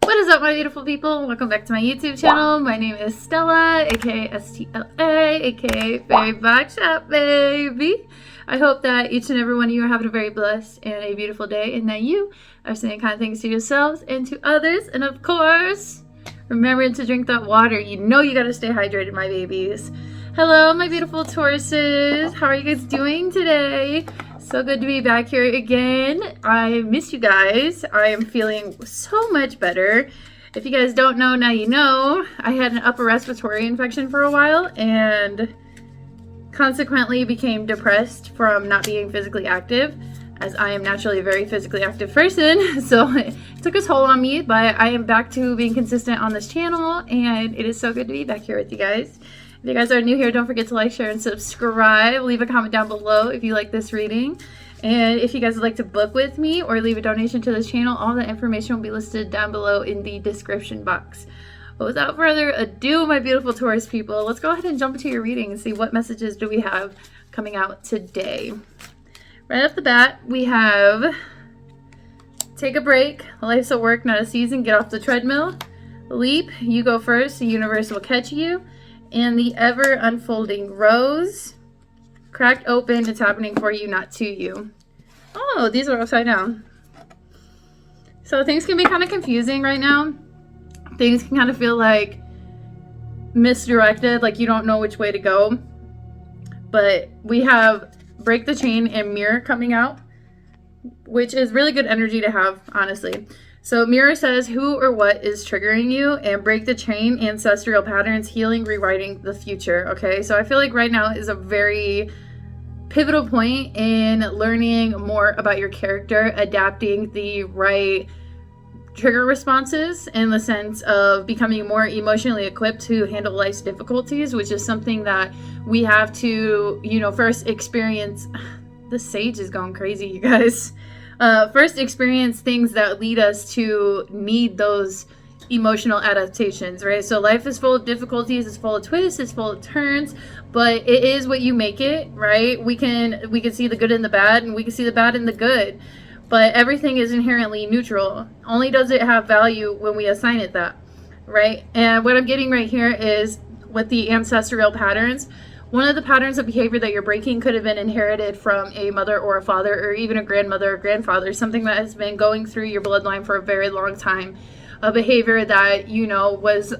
What is up, my beautiful people? Welcome back to my YouTube channel. My name is Stella, aka STLA, aka Fairy Box Shop, baby. I hope that each and every one of you are having a very blessed and a beautiful day, and that you are saying kind things to yourselves and to others. And of course, remembering to drink that water. You know you gotta stay hydrated, my babies. Hello, my beautiful Tauruses. How are you guys doing today? So good to be back here again. I miss you guys. I am feeling so much better. If you guys don't know, now you know. I had an upper respiratory infection for a while and consequently became depressed from not being physically active, as I am naturally a very physically active person. So it took a toll on me, but I am back to being consistent on this channel, and it is so good to be back here with you guys. If you guys are new here, don't forget to like, share, and subscribe. Leave a comment down below if you like this reading. And if you guys would like to book with me or leave a donation to this channel, all the information will be listed down below in the description box. But without further ado, my beautiful Taurus people, let's go ahead and jump into your reading and see what messages do we have coming out today. Right off the bat, we have take a break. Life's a work, not a season. Get off the treadmill. Leap. You go first. The universe will catch you. And the ever unfolding rose. Cracked open. It's happening for you, not to you. Oh, these are upside down. So things can be kind of confusing right now. Things can kind of feel like misdirected, like you don't know which way to go. But we have break the chain and mirror coming out, which is really good energy to have, honestly. So mirror says who or what is triggering you, and break the chain, ancestral patterns, healing, rewriting the future. Okay, so I feel like right now is a very pivotal point in learning more about your character, adapting the right trigger responses in the sense of becoming more emotionally equipped to handle life's difficulties, which is something that we have to, first experience. The sage is going crazy, you guys. First experience things that lead us to need those emotional adaptations, right? So life is full of difficulties, it's full of twists, it's full of turns, but it is what you make it, right? We can see the good and the bad, and we can see the bad and the good, but everything is inherently neutral. Only does it have value when we assign it that, right? And what I'm getting right here is with the ancestral patterns, one of the patterns of behavior that you're breaking could have been inherited from a mother or a father, or even a grandmother or grandfather, something that has been going through your bloodline for a very long time. A behavior that, was,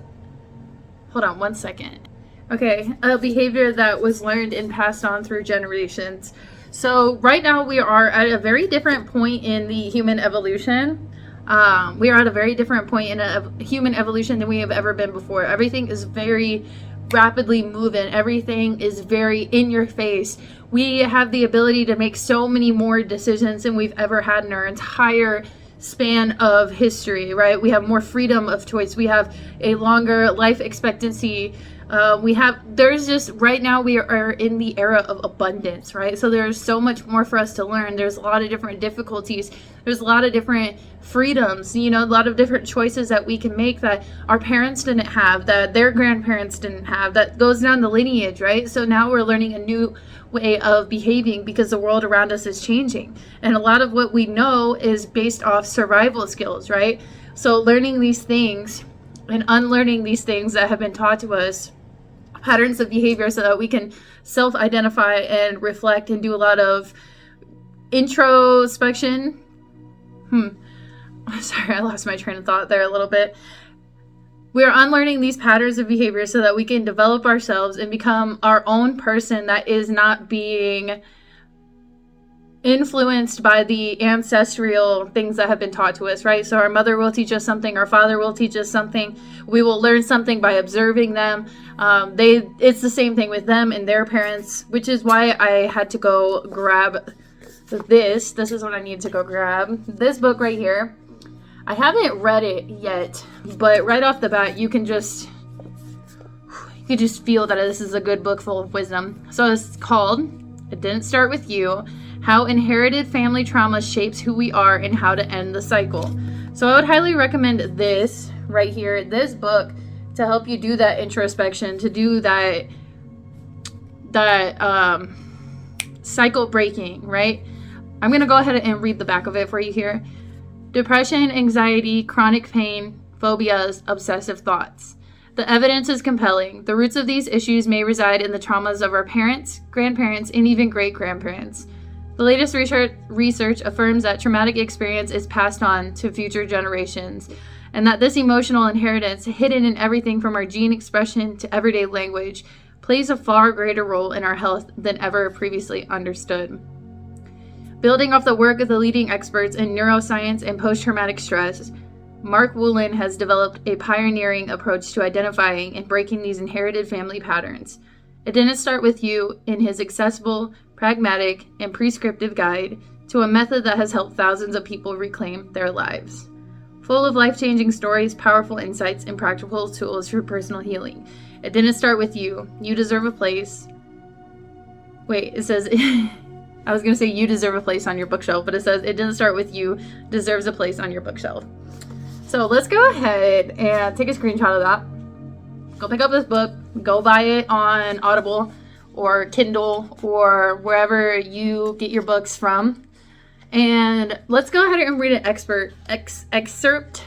hold on one second. Okay, a behavior that was learned and passed on through generations. So right now we are at a very different point in the human evolution. We are at a very different point in a human evolution than we have ever been before. Everything is very rapidly moving. Everything is very in your face. We have the ability to make so many more decisions than we've ever had in our entire span of history, right? We have more freedom of choice. We have a longer life expectancy. There's just, right now we are in the era of abundance, right? So there's so much more for us to learn. There's a lot of different difficulties. There's a lot of different freedoms, a lot of different choices that we can make that our parents didn't have, that their grandparents didn't have, that goes down the lineage, right? So now we're learning a new way of behaving because the world around us is changing. And a lot of what we know is based off survival skills, right? So learning these things and unlearning these things that have been taught to us, patterns of behavior, so that we can self-identify and reflect and do a lot of introspection. Sorry, I lost my train of thought there a little bit. We are unlearning these patterns of behavior so that we can develop ourselves and become our own person that is not being influenced by the ancestral things that have been taught to us, right? So our mother will teach us something, our father will teach us something. We will learn something by observing them. It's the same thing with them and their parents, which is why I had to go grab this. This is what I need to go grab. This book right here. I haven't read it yet, but right off the bat, you can just feel that this is a good book full of wisdom. So it's called It Didn't Start With You: How Inherited Family Trauma Shapes Who We Are and How to End the Cycle. So I would highly recommend this right here, this book, to help you do that introspection, to do that cycle breaking, right? I'm going to go ahead and read the back of it for you here. Depression, anxiety, chronic pain, phobias, obsessive thoughts. The evidence is compelling. The roots of these issues may reside in the traumas of our parents, grandparents, and even great-grandparents. The latest research affirms that traumatic experience is passed on to future generations, and that this emotional inheritance, hidden in everything from our gene expression to everyday language, plays a far greater role in our health than ever previously understood. Building off the work of the leading experts in neuroscience and post-traumatic stress, Mark Woolen has developed a pioneering approach to identifying and breaking these inherited family patterns. It didn't start with you in his accessible, pragmatic, and prescriptive guide to a method that has helped thousands of people reclaim their lives. Full of life-changing stories, powerful insights, and practical tools for personal healing. It didn't start with you. You deserve a place. Wait, it says... I was going to say you deserve a place on your bookshelf, but it says it didn't start with you, deserves a place on your bookshelf. So let's go ahead and take a screenshot of that. Go pick up this book. Go buy it on Audible or Kindle or wherever you get your books from. And let's go ahead and read an excerpt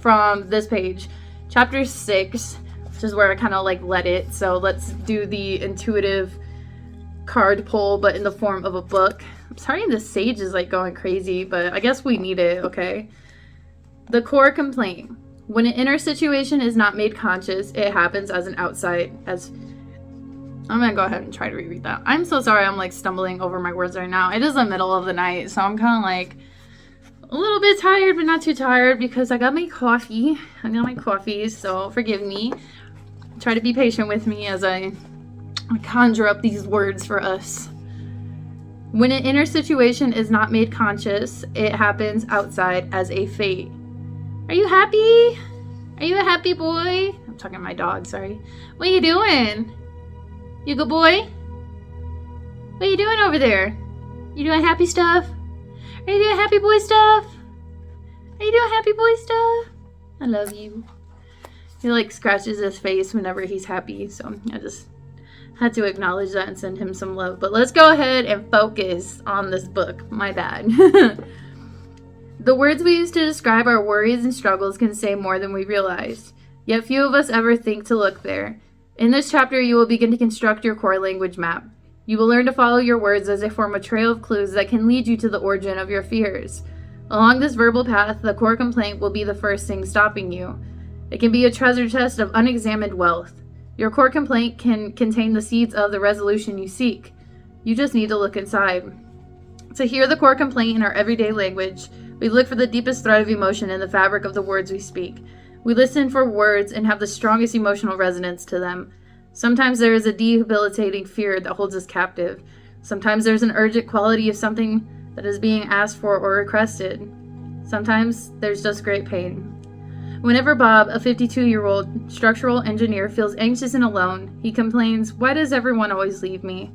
from this page. Chapter 6, which is where I kind of like let it. So let's do the intuitive card pull, but in the form of a book. I'm sorry the sage is like going crazy, but I guess we need it, okay? The core complaint. When an inner situation is not made conscious, it happens as an outside, I'm gonna go ahead and try to reread that. I'm so sorry I'm like stumbling over my words right now. It is the middle of the night, so I'm kind of like a little bit tired, but not too tired because I got my coffee. So forgive me. Try to be patient with me as I conjure up these words for us. When an inner situation is not made conscious, it happens outside as a fate. Are you happy? Are you a happy boy? I'm talking to my dog, sorry. What are you doing? You good boy? What are you doing over there? You doing happy stuff? Are you doing happy boy stuff? Are you doing happy boy stuff? I love you. He like scratches his face whenever he's happy, so I just had to acknowledge that and send him some love. But let's go ahead and focus on this book. My bad. The words we use to describe our worries and struggles can say more than we realize. Yet few of us ever think to look there. In this chapter, you will begin to construct your core language map. You will learn to follow your words as they form a trail of clues that can lead you to the origin of your fears. Along this verbal path, the core complaint will be the first thing stopping you. It can be a treasure chest of unexamined wealth. Your core complaint can contain the seeds of the resolution you seek. You just need to look inside. To hear the core complaint in our everyday language, we look for the deepest thread of emotion in the fabric of the words we speak. We listen for words and have the strongest emotional resonance to them. Sometimes there is a debilitating fear that holds us captive. Sometimes there's an urgent quality of something that is being asked for or requested. Sometimes there's just great pain. Whenever Bob, a 52-year-old structural engineer, feels anxious and alone, he complains, "Why does everyone always leave me?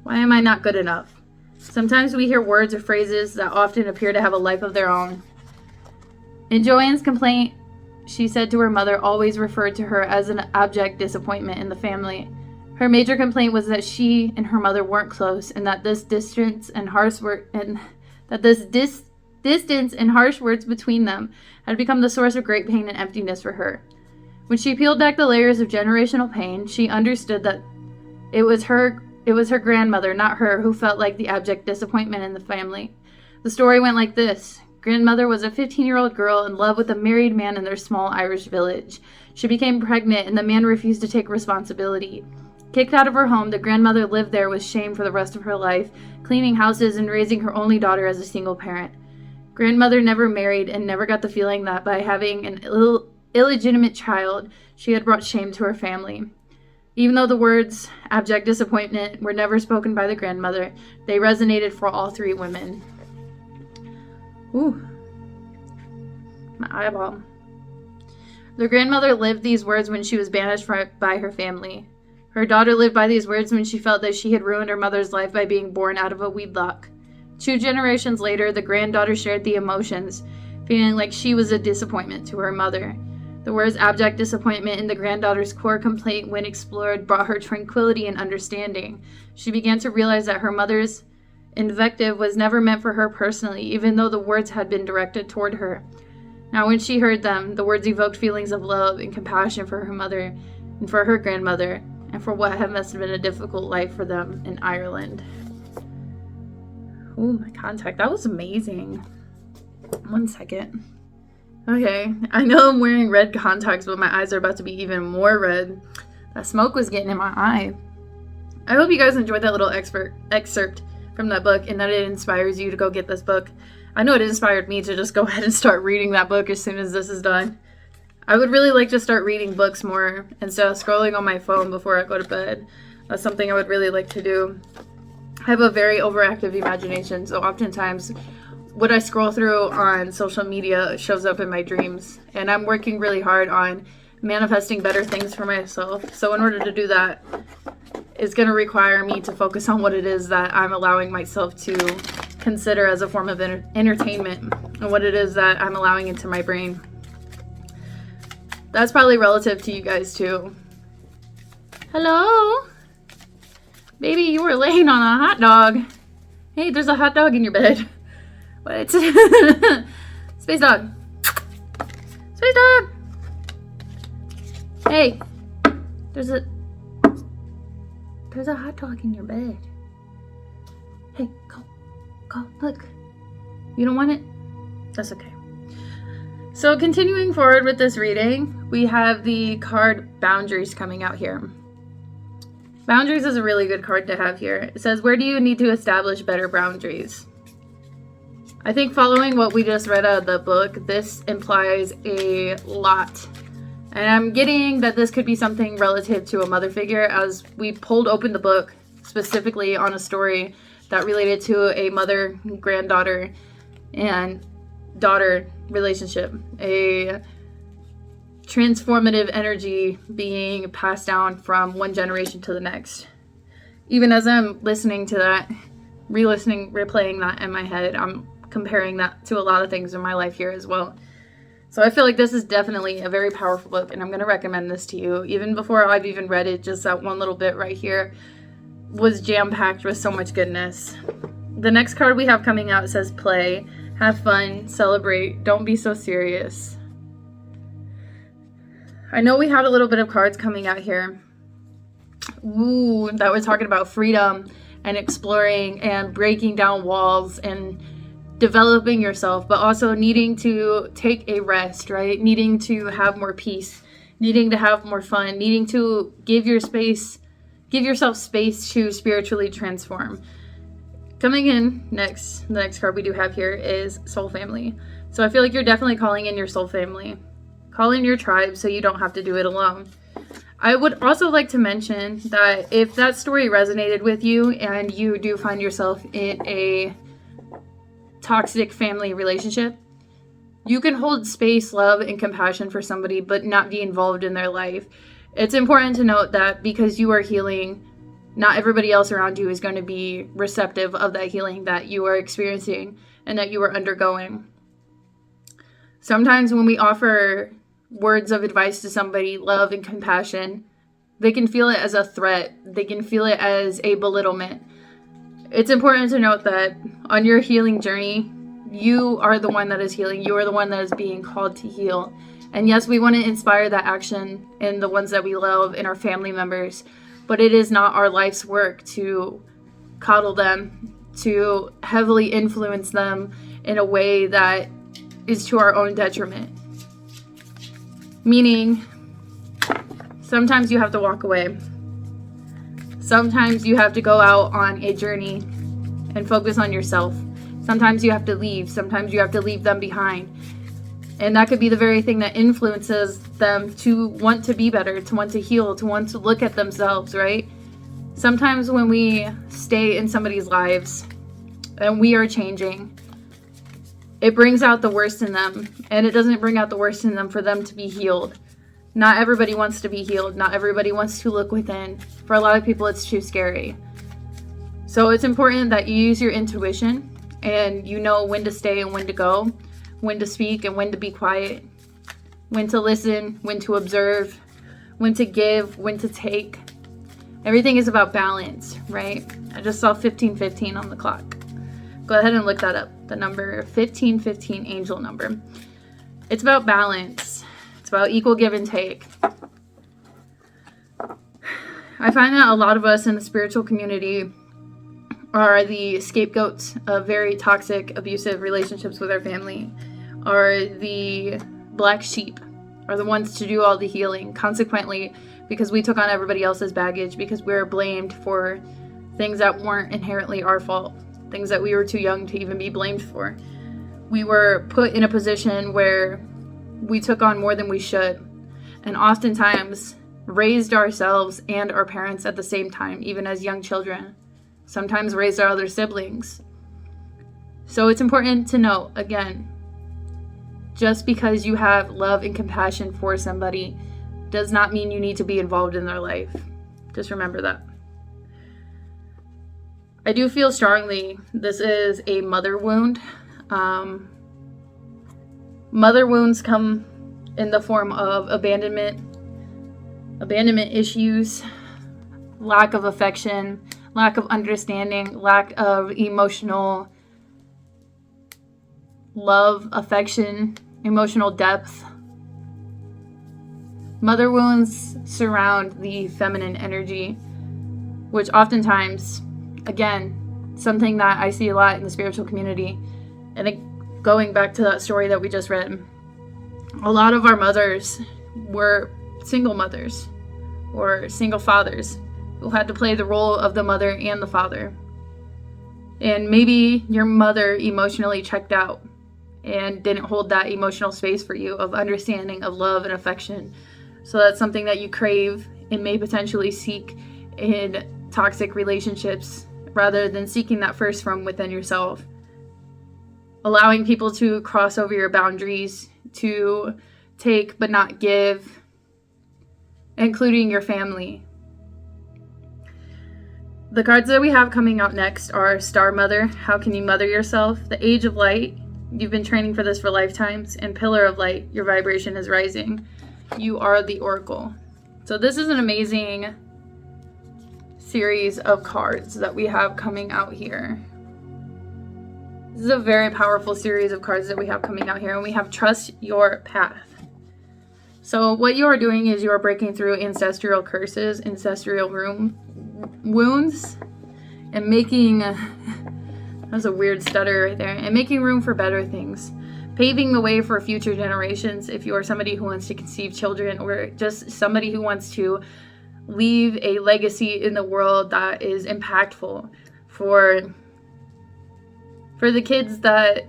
Why am I not good enough?" Sometimes we hear words or phrases that often appear to have a life of their own. In Joanne's complaint, she said to her mother always referred to her as an abject disappointment in the family. Her major complaint was that she and her mother weren't close, and that this distance and harsh words between them had become the source of great pain and emptiness for her. When she peeled back the layers of generational pain, she understood that it was her grandmother, not her, who felt like the abject disappointment in the family. The story went like this. Grandmother was a 15-year-old girl in love with a married man in their small Irish village. She became pregnant, and the man refused to take responsibility. Kicked out of her home, the grandmother lived there with shame for the rest of her life, cleaning houses and raising her only daughter as a single parent. Grandmother never married and never got the feeling that by having an illegitimate child, she had brought shame to her family. Even though the words abject disappointment were never spoken by the grandmother, they resonated for all three women. Ooh, my eyeball. The grandmother lived these words when she was banished by her family. Her daughter lived by these words when she felt that she had ruined her mother's life by being born out of a wedlock. 2 generations later, the granddaughter shared the emotions, feeling like she was a disappointment to her mother. The words abject disappointment in the granddaughter's core complaint, when explored, brought her tranquility and understanding. She began to realize that her mother's invective was never meant for her personally, even though the words had been directed toward her. Now when she heard them, the words evoked feelings of love and compassion for her mother and for her grandmother and for what must have been a difficult life for them in Ireland. Oh, my contact. That was amazing. 1 second. Okay, I know I'm wearing red contacts, but my eyes are about to be even more red. That smoke was getting in my eye. I hope you guys enjoyed that little excerpt from that book and that it inspires you to go get this book. I know it inspired me to just go ahead and start reading that book as soon as this is done. I would really like to start reading books more instead of scrolling on my phone before I go to bed. That's something I would really like to do. I have a very overactive imagination, so oftentimes what I scroll through on social media shows up in my dreams. And I'm working really hard on manifesting better things for myself. So in order to do that, it's going to require me to focus on what it is that I'm allowing myself to consider as a form of entertainment and what it is that I'm allowing into my brain. That's probably relative to you guys too. Hello? Baby, you were laying on a hot dog. Hey, there's a hot dog in your bed. What? Space dog. Space dog. Hey, there's a hot dog in your bed. Hey, go, look. You don't want it? That's okay. So continuing forward with this reading, we have the card Boundaries coming out here. Boundaries is a really good card to have here. It says, where do you need to establish better boundaries? I think following what we just read out of the book, this implies a lot. And I'm getting that this could be something relative to a mother figure, as we pulled open the book specifically on a story that related to a mother-granddaughter and daughter relationship. A transformative energy being passed down from one generation to the next. Even as I'm listening to that, replaying that in my head, I'm comparing that to a lot of things in my life here as well. So I feel like this is definitely a very powerful book, and I'm going to recommend this to you. Even before I've even read it, just that one little bit right here was jam-packed with so much goodness. The next card we have coming out says, play, have fun, celebrate, don't be so serious. I know we had a little bit of cards coming out here. Ooh, that was talking about freedom and exploring and breaking down walls and developing yourself, but also needing to take a rest, right? Needing to have more peace, needing to have more fun, needing to give yourself space to spiritually transform. Coming in next, the next card we do have here is Soul Family. So I feel like you're definitely calling in your soul family. Call in your tribe so you don't have to do it alone. I would also like to mention that if that story resonated with you and you do find yourself in a toxic family relationship, you can hold space, love, and compassion for somebody but not be involved in their life. It's important to note that because you are healing, not everybody else around you is going to be receptive of that healing that you are experiencing and that you are undergoing. Sometimes when we offer words of advice to somebody, love and compassion, they can feel it as a threat. They can feel it as a belittlement. It's important to note that on your healing journey, you are the one that is healing. You are the one that is being called to heal. And yes, we want to inspire that action in the ones that we love, in our family members, but it is not our life's work to coddle them, to heavily influence them in a way that is to our own detriment. Meaning, sometimes you have to walk away. Sometimes you have to go out on a journey and focus on yourself. Sometimes you have to leave. Sometimes you have to leave them behind. And that could be the very thing that influences them to want to be better, to want to heal, to want to look at themselves, right? Sometimes when we stay in somebody's lives and we are changing, it brings out the worst in them. And it doesn't bring out the worst in them for them to be healed. Not everybody wants to be healed. Not everybody wants to look within. For a lot of people, it's too scary. So it's important that you use your intuition and you know when to stay and when to go, when to speak and when to be quiet, when to listen, when to observe, when to give, when to take. Everything is about balance, right? I just saw 1515 on the clock. Go ahead and look that up. The number 1515, angel number. It's about balance. It's about equal give and take. I find that a lot of us in the spiritual community are the scapegoats of very toxic, abusive relationships with our family, are the black sheep, are the ones to do all the healing. Consequently, because we took on everybody else's baggage, because we were blamed for things that weren't inherently our fault, things that we were too young to even be blamed for. We were put in a position where we took on more than we should, and oftentimes raised ourselves and our parents at the same time, even as young children. Sometimes raised our other siblings. So it's important to note, again, just because you have love and compassion for somebody does not mean you need to be involved in their life. Just remember that. I do feel strongly this is a mother wound. Mother wounds come in the form of abandonment issues, lack of affection, lack of understanding, lack of emotional love, affection, emotional depth. Mother wounds surround the feminine energy, which oftentimes, again, something that I see a lot in the spiritual community, and going back to that story that we just read, a lot of our mothers were single mothers or single fathers who had to play the role of the mother and the father. And maybe your mother emotionally checked out and didn't hold that emotional space for you of understanding, of love and affection. So that's something that you crave and may potentially seek in toxic relationships rather than seeking that first from within yourself. Allowing people to cross over your boundaries, to take but not give, including your family. The cards that we have coming out next are Star Mother, How Can You Mother Yourself? The Age of Light, you've been training for this for lifetimes, and Pillar of Light, your vibration is rising. You are the Oracle. So this is an amazing series of cards that we have coming out here. This is a very powerful series of cards that we have coming out here, and we have Trust Your Path. So what you are doing is you are breaking through ancestral curses, ancestral wounds, and making, that's a weird stutter right there, and making room for better things. Paving the way for future generations if you are somebody who wants to conceive children or just somebody who wants to leave a legacy in the world that is impactful for the kids that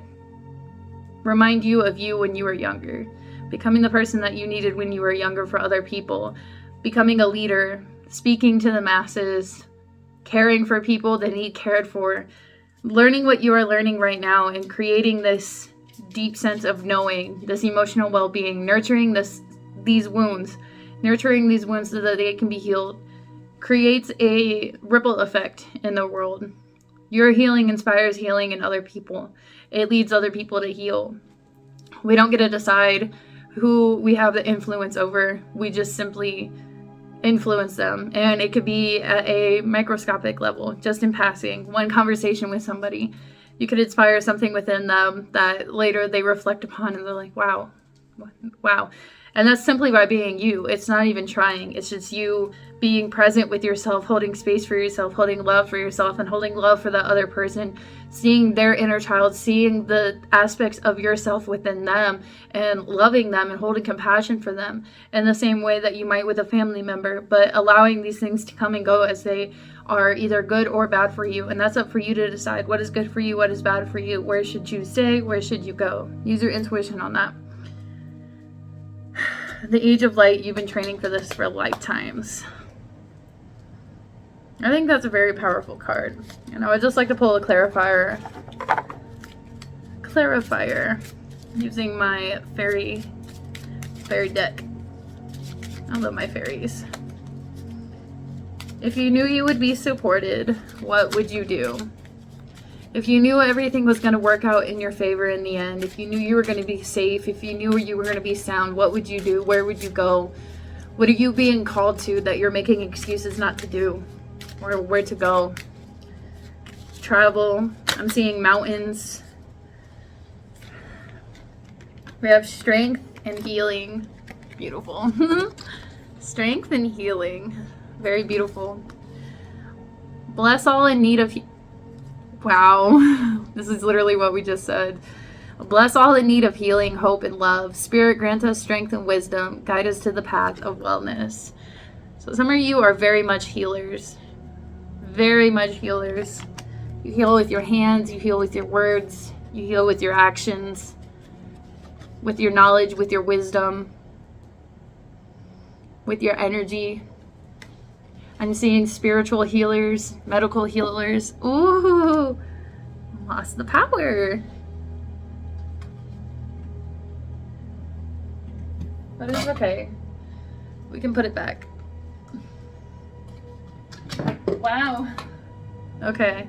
remind you of you when you were younger. Becoming the person that you needed when you were younger for other people. Becoming a leader, speaking to the masses, caring for people that need cared for. Learning what you are learning right now and creating this deep sense of knowing, this emotional well-being, nurturing these wounds so that they can be healed, creates a ripple effect in the world. Your healing inspires healing in other people. It leads other people to heal. We don't get to decide who we have the influence over. We just simply influence them. And it could be at a microscopic level, just in passing, one conversation with somebody. You could inspire something within them that later they reflect upon and they're like, wow. And that's simply by being you. It's not even trying. It's just you being present with yourself, holding space for yourself, holding love for yourself, and holding love for the other person, seeing their inner child, seeing the aspects of yourself within them, and loving them and holding compassion for them in the same way that you might with a family member, but allowing these things to come and go as they are either good or bad for you. And that's up for you to decide what is good for you, what is bad for you, where should you stay, where should you go. Use your intuition on that. The Age of Light, you've been training for this for lifetimes. I think that's a very powerful card. And I would just like to pull a clarifier using my fairy deck. I love my fairies. If you knew you would be supported, what would you do? If you knew everything was going to work out in your favor in the end, if you knew you were going to be safe, if you knew you were going to be sound, what would you do? Where would you go? What are you being called to that you're making excuses not to do? Or where to go? Travel. I'm seeing mountains. We have strength and healing. Beautiful. Strength and healing. Very beautiful. Bless all in need of... Wow. This is literally what we just said. Bless all in need of healing, hope, and love. Spirit, grant us strength and wisdom. Guide us to the path of wellness. So some of you are very much healers. Very much healers. You heal with your hands. You heal with your words. You heal with your actions. With your knowledge, with your wisdom. With your energy. I'm seeing spiritual healers, medical healers. Ooh, lost the power. But it's okay. We can put it back. Wow. Okay.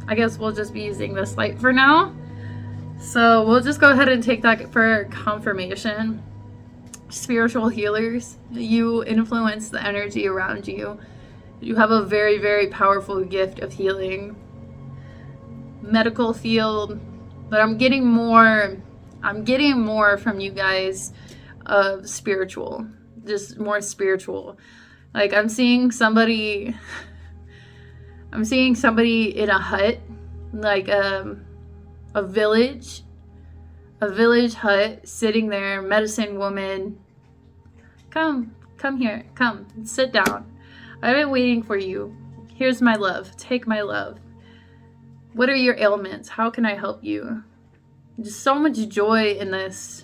I guess we'll just be using this light for now. So we'll just go ahead and take that for confirmation. Spiritual healers, you influence the energy around you. You have a very, very powerful gift of healing. Medical field, but I'm getting more from you guys of spiritual, just more spiritual. Like I'm seeing somebody in a hut, like a village hut, sitting there, medicine woman. Come here, come, sit down. I've been waiting for you. Here's my love, take my love. What are your ailments? How can I help you? Just so much joy in this,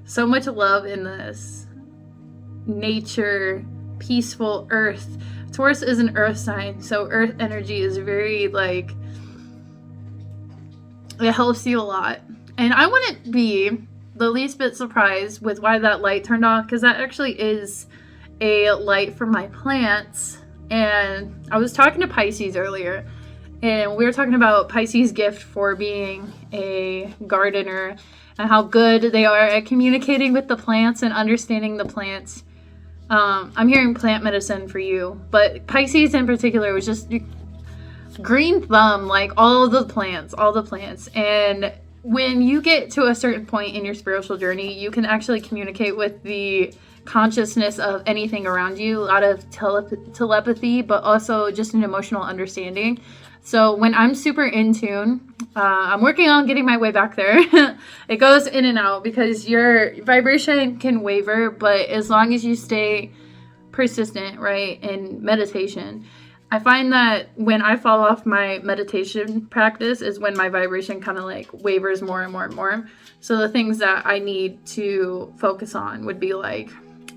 so much love in this. Nature, peaceful earth. Taurus is an earth sign, so earth energy is very like, it helps you a lot. And I wouldn't be the least bit surprised with why that light turned off, because that actually is a light for my plants. And I was talking to Pisces earlier, and we were talking about Pisces' gift for being a gardener and how good they are at communicating with the plants and understanding the plants. I'm hearing plant medicine for you, but Pisces in particular was just green thumb, like all the plants. And when you get to a certain point in your spiritual journey, you can actually communicate with the consciousness of anything around you, a lot of telepathy, but also just an emotional understanding. So when I'm super in tune, I'm working on getting my way back there. It goes in and out because your vibration can waver, but as long as you stay persistent, right, in meditation, I find that when I fall off my meditation practice is when my vibration kind of like wavers more and more and more. So the things that I need to focus on would be like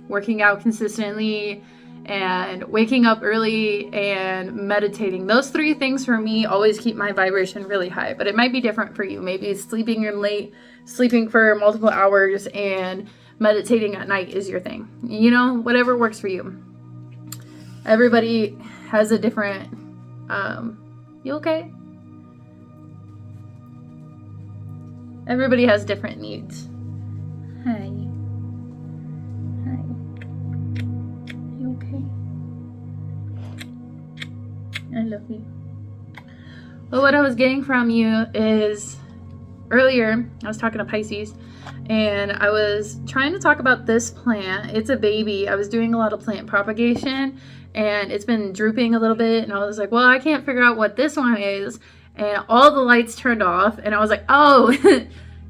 working out consistently and waking up early and meditating. Those three things for me always keep my vibration really high, but it might be different for you. Maybe sleeping in late, sleeping for multiple hours, and meditating at night is your thing. You know, whatever works for you. Everybody has a different, you okay? Everybody has different needs. Hi. Hi. You okay? I love you. Well, what I was getting from you is, earlier, I was talking to Pisces, and I was trying to talk about this plant. It's a baby. I was doing a lot of plant propagation, and it's been drooping a little bit, and I was like, well, I can't figure out what this one is, and all the lights turned off, and I was like, oh,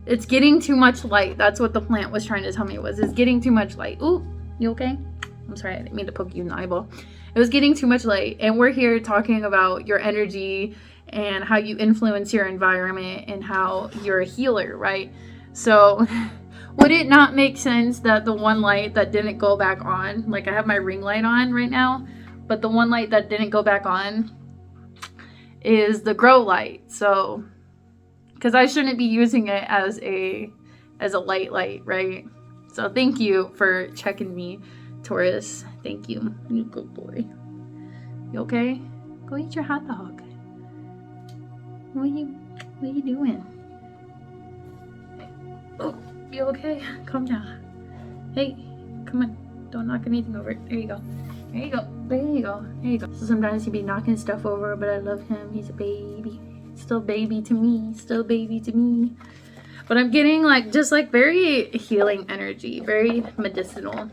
it's getting too much light. That's what the plant was trying to tell me, was it's getting too much light. Ooh, you okay? I'm sorry, I didn't mean to poke you in the eyeball. It was getting too much light, and we're here talking about your energy and how you influence your environment and how you're a healer, right? So would it not make sense that the one light that didn't go back on, like I have my ring light on right now, but the one light that didn't go back on is the grow light? So, because I shouldn't be using it as a light, right? So thank you for checking me, Taurus. Thank you. You good boy. You okay? Go eat your hot dog. What are you doing? Oh, you okay? Calm down. Hey, come on. Don't knock anything over. There you go. There you go. There you go. There you go. So sometimes he'd be knocking stuff over, but I love him. He's a baby. Still baby to me. Still baby to me. But I'm getting like just like very healing energy, very medicinal.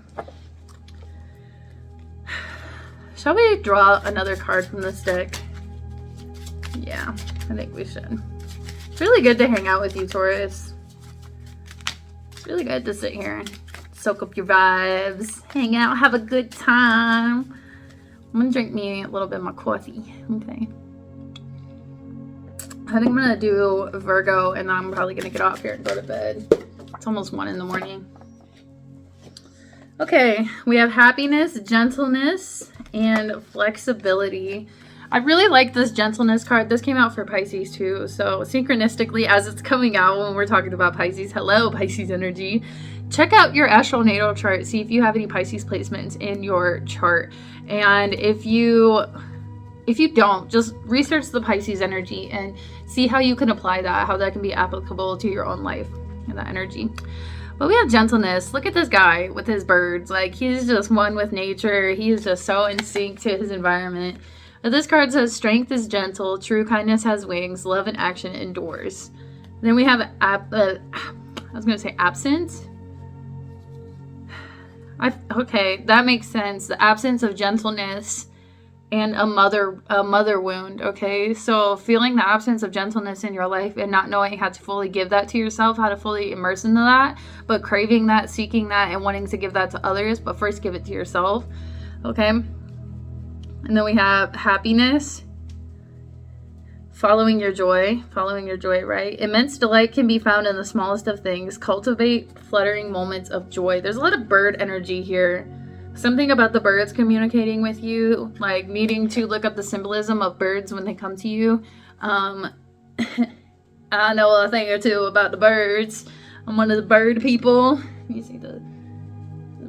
Shall we draw another card from this deck? Yeah, I think we should. It's really good to hang out with you, Taurus. It's really good to sit here and soak up your vibes, hang out, have a good time. I'm gonna drink me a little bit of my coffee. Okay. I think I'm gonna do Virgo, and then I'm probably gonna get off here and go to bed. It's almost 1 in the morning. Okay, we have happiness, gentleness, and flexibility. I really like this gentleness card. This came out for Pisces too. So synchronistically, as it's coming out when we're talking about Pisces, hello Pisces energy, check out your astral natal chart. See if you have any Pisces placements in your chart. And if you don't, just research the Pisces energy and see how you can apply that, how that can be applicable to your own life and that energy. But we have gentleness. Look at this guy with his birds. Like, he's just one with nature. He's just so in sync to his environment. But this card says strength is gentle, true kindness has wings, love and action endures. Then we have absence. Okay, that makes sense. The absence of gentleness and a mother wound. Okay, so feeling the absence of gentleness in your life and not knowing how to fully give that to yourself, how to fully immerse into that, but craving that, seeking that, and wanting to give that to others, but first give it to yourself. Okay. And then we have happiness, following your joy, right? Immense delight can be found in the smallest of things. Cultivate fluttering moments of joy. There's a lot of bird energy here. Something about the birds communicating with you, like needing to look up the symbolism of birds when they come to you. I know a thing or two about the birds. I'm one of the bird people.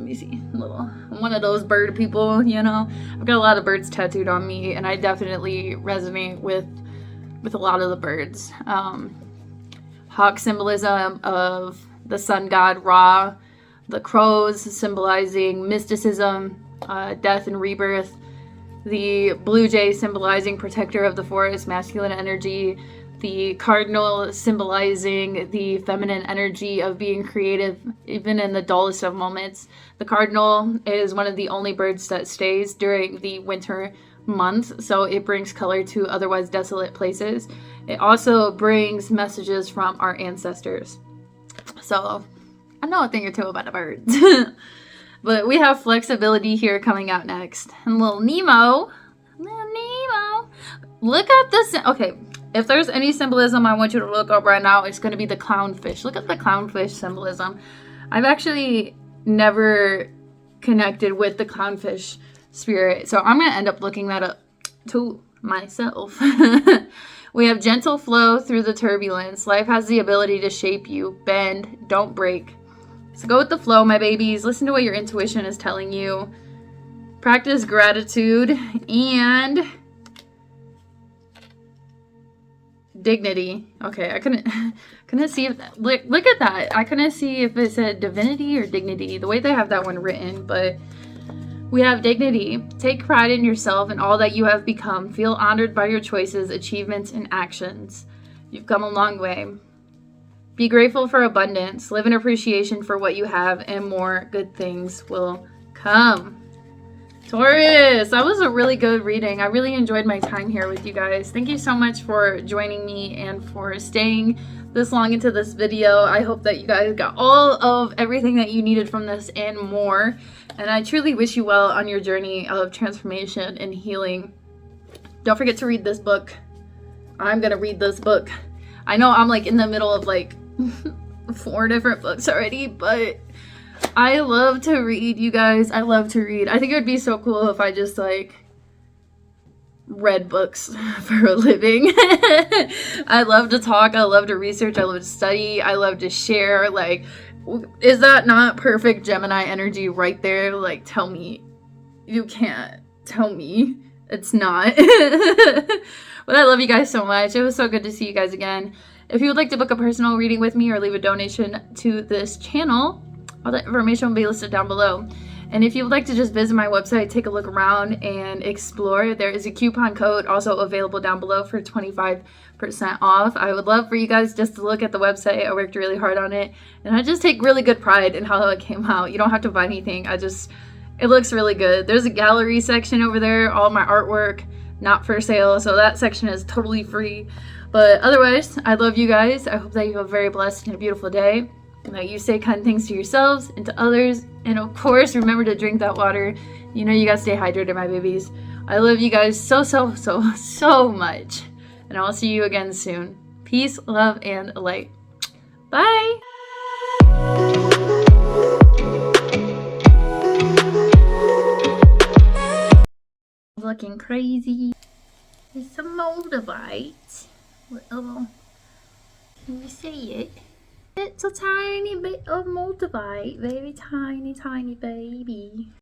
I'm one of those bird people, you know. I've got a lot of birds tattooed on me, and I definitely resonate with a lot of the birds. Hawk symbolism of the sun god Ra, the crows symbolizing mysticism, death and rebirth, the blue jay symbolizing protector of the forest, masculine energy, the cardinal symbolizing the feminine energy of being creative even in the dullest of moments. The cardinal is one of the only birds that stays during the winter month, so it brings color to otherwise desolate places. It also brings messages from our ancestors. So I know a thing or two about the birds. But we have flexibility here coming out next. And little Nemo. Look at this. Okay, if there's any symbolism I want you to look up right now, it's going to be the clownfish. Look at the clownfish symbolism. I've actually never connected with the clownfish spirit, so I'm going to end up looking that up to myself. We have gentle flow through the turbulence. Life has the ability to shape you. Bend, don't break. So go with the flow, my babies. Listen to what your intuition is telling you. Practice gratitude and dignity. Okay, I couldn't see if look at that. I couldn't see if it said divinity or dignity, the way they have that one written, but we have dignity. Take pride in yourself and all that you have become. Feel honored by your choices, achievements, and actions. You've come a long way. Be grateful for abundance. Live in appreciation for what you have, and more good things will come. Taurus, that was a really good reading. I really enjoyed my time here with you guys. Thank you so much for joining me and for staying this long into this video. I hope that you guys got all of everything that you needed from this and more. And I truly wish you well on your journey of transformation and healing. Don't forget to read this book. I'm going to read this book. I know I'm like in the middle of like 4 different books already, but I love to read, you guys. I love to read. I think it would be so cool if I just like read books for a living. I love to talk. I love to research. I love to study. I love to share. Like, is that not perfect Gemini energy right there? Like, tell me. You can't tell me it's not. But I love you guys so much. It was so good to see you guys again. If you would like to book a personal reading with me or leave a donation to this channel, all that information will be listed down below. And if you would like to just visit my website, take a look around and explore, there is a coupon code also available down below for 25% off. I would love for you guys just to look at the website. I worked really hard on it, and I just take really good pride in how it came out. You don't have to buy anything. It looks really good. There's a gallery section over there, all my artwork, not for sale, so that section is totally free. But otherwise, I love you guys. I hope that you have a very blessed and a beautiful day, and that you say kind things to yourselves and to others. And of course, remember to drink that water. You know you gotta stay hydrated, my babies. I love you guys so much. And I'll see you again soon. Peace, love, and light. Bye! Looking crazy. It's a moldavite. Well, can you see it? It's a tiny bit of moldavite. Very tiny baby.